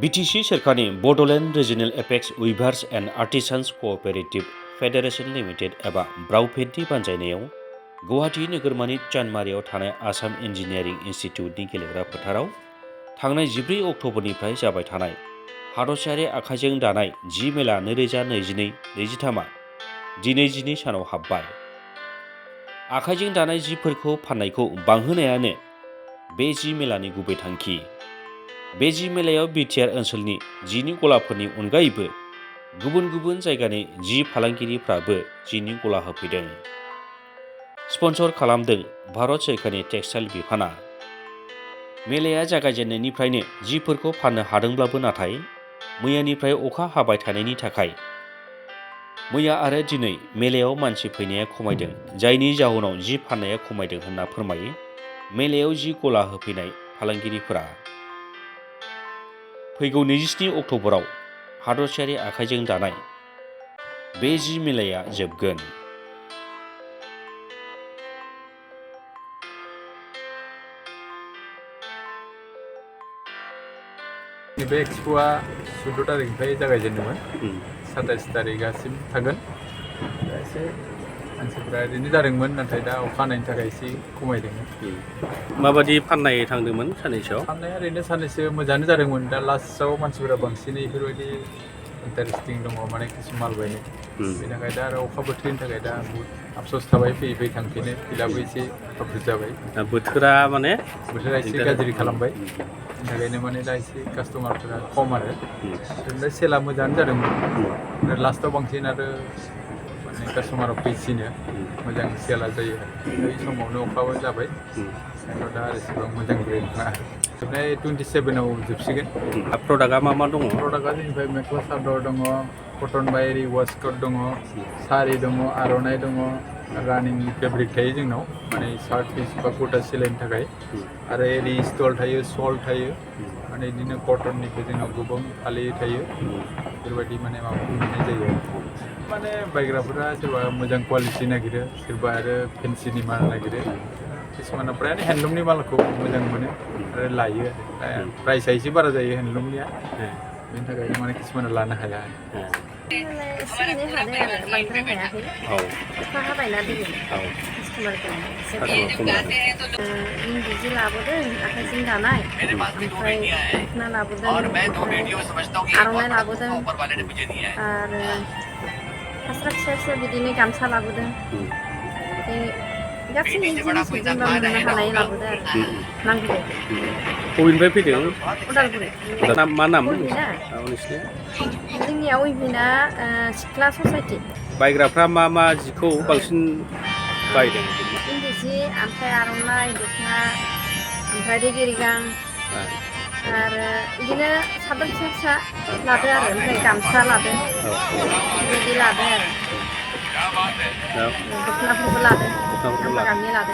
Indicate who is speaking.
Speaker 1: BTC सोरखारनि Bodoland regional apex weavers and artisans cooperative federation limited एबा ब्रावफेडनि बानजायनायाव गुवाहाटी नोगोरमानि चानमारियाव थानाय आसाम इन्जिनियारिं इनस्टिट्युटनि गेलेग्रा फोथाराव थांनाय 14 अक्ट'बरनिफ्राय जाबाय थानाय हादरसायारि आखाइजों दानाय जि मेला 2022-23 दिनै 12 सानाव हाबबाय। आखाइजों दानाय जिफोरखौ फाननायखौ बांहोनायानो बे जि मेलानि गुबै थांखि। बे जि मेलायाव बिटिआर ओनसोलनि जिनि गलाफोरनि अनगायैबो गुबुन गुबुन जायगानि जि फालांगिरिफ्राबो जिनि गला होफैदों। स्पन्सर खालामदों भारत सोरखारनि टेक्सटाइल बिफाना। मेलाया जागायजेननायनिफ्रायनो जिफोरखौ फाननो हादोंब्लाबो नाथाय मैयानिफ्राय अखा हाबाय थानायनि थाखाय मैया आरो दिनै मेलायाव मानसि फैनाया खमायदों, जायनि जाहोनाव जि फाननाया खमायदों होनना फोरमायो मेलायाव जि गला होफैनाय फालांगिरिफोरा। फैगौ 27 अक्ट'बराव हादरसायारि आखाइजों दानाय बे जि मेलाया जोबगोन।
Speaker 2: बे एक्सप'आ 14 तारिखनिफ्राय जागायजेनदोंमोन, 27 तारिखसिम थागोन। एसे मानसिफ्रा ओरैनो जादोंमोन, नाथाय दा अखा हानायनि थाखाय एसे खमायदोंमोन।
Speaker 1: माबादि फाननाय थांदोंमोन साननैसोआव?
Speaker 2: फाननाया ओरैनो साननैसो मोजाङानो जादोंमोन। दा लास्टआव मानसिफोरा बांसिनै बेफोरबायदि इन्टारेस्टिं दङ, माने किसु माल बायनो। बेनि थाखाय दा आरो अखा बोथोरनि थाखाय दा बहुत आफस'स थाबाय, फैयै फैयै थांफिनो। फिल्डआबो एसे आपग्रेड जाबाय।
Speaker 1: बोथोरा
Speaker 2: एसे गाज्रि खालामबाय, बेनि थाखायनो माने दा एसे कास्टमारफोरा खम आरो। ओमफ्राय सेला मोजाङानो जादोंमोन। आरो लास्टआव बांसिन आरो माने कास्टमारा फैसिनो, मोजां सेला जायो। बै समावनो अखाबो जाबाय, दा एसेबां मोजांद्राय नङा। जोबनाय 27आव जोबसिगोन।
Speaker 1: प्रडाक्टआ मा दङ?
Speaker 2: प्रडाक्टआ जोंनिफ्राय मेख्ला सादर दङ, कटन बायरि वासकट दङ, सारि दङ, आर'नाइ दङ, रानिं फेब्रिक थायो जोंनाव, माने सार्ट पिस बा कुर्ता सिलायनो थाखाय। आरो एरि स्टल थायो, सल थायो, माने बिदिनो कटननिबो जोंनाव गोबां फालि थायो। बेफोरबायदि माने माबाखौ मोननाय जायो। माने बायग्राफोरा सोरबा मोजां कुवालिटि नागिरो, सोरबा आरो फेन्सिनि माल नागिरो। किसुमाना फ्रायानो हेन्दलुमनि मालखौ मोजां मोनो आरो लायो आरो। प्राइसआ एसे बारा जायो हेन्दलुमनिया, बेनि थाखायनो माने किसुमाना लानो हाया।
Speaker 3: एसे एनै हादों आरो बांद्राय हायाखै। अखा हाबायना दिनै कास्टमारफोरा एसे इन्दि जि लाबोदों आखाइजों दानाय, ओमफ्राय दख'ना लाबोदों, आर'नाइ लाबोदों, आरो फास्रा फिसा फिसा बिदिनो गामसा लाबोदों। गासै जिनिसखौ जेनेबा मोननो हानाय लाबोदों आरो नांगौ बायदि।
Speaker 1: बबेनिफ्राय फैदों?
Speaker 3: उदालगुरि।
Speaker 1: मा नाम
Speaker 3: उइभिना? जोंनिया उइभिना सिख्ला ससाइटि।
Speaker 1: बायग्राफ्रा मा जिखौ बांसिन बायदों?
Speaker 3: इन्दि जि, ओमफ्राय आर'नाइ, दख'ना, ओमफ्राय रेगे रेगां, आरो बिदिनो सादोर फिसा फिसा लादो आरो, ओमफ्राय गामसा लादो, बेबायदि लादो आरो। दख'नाफोरबो लादो, गांफा गांनै लादो।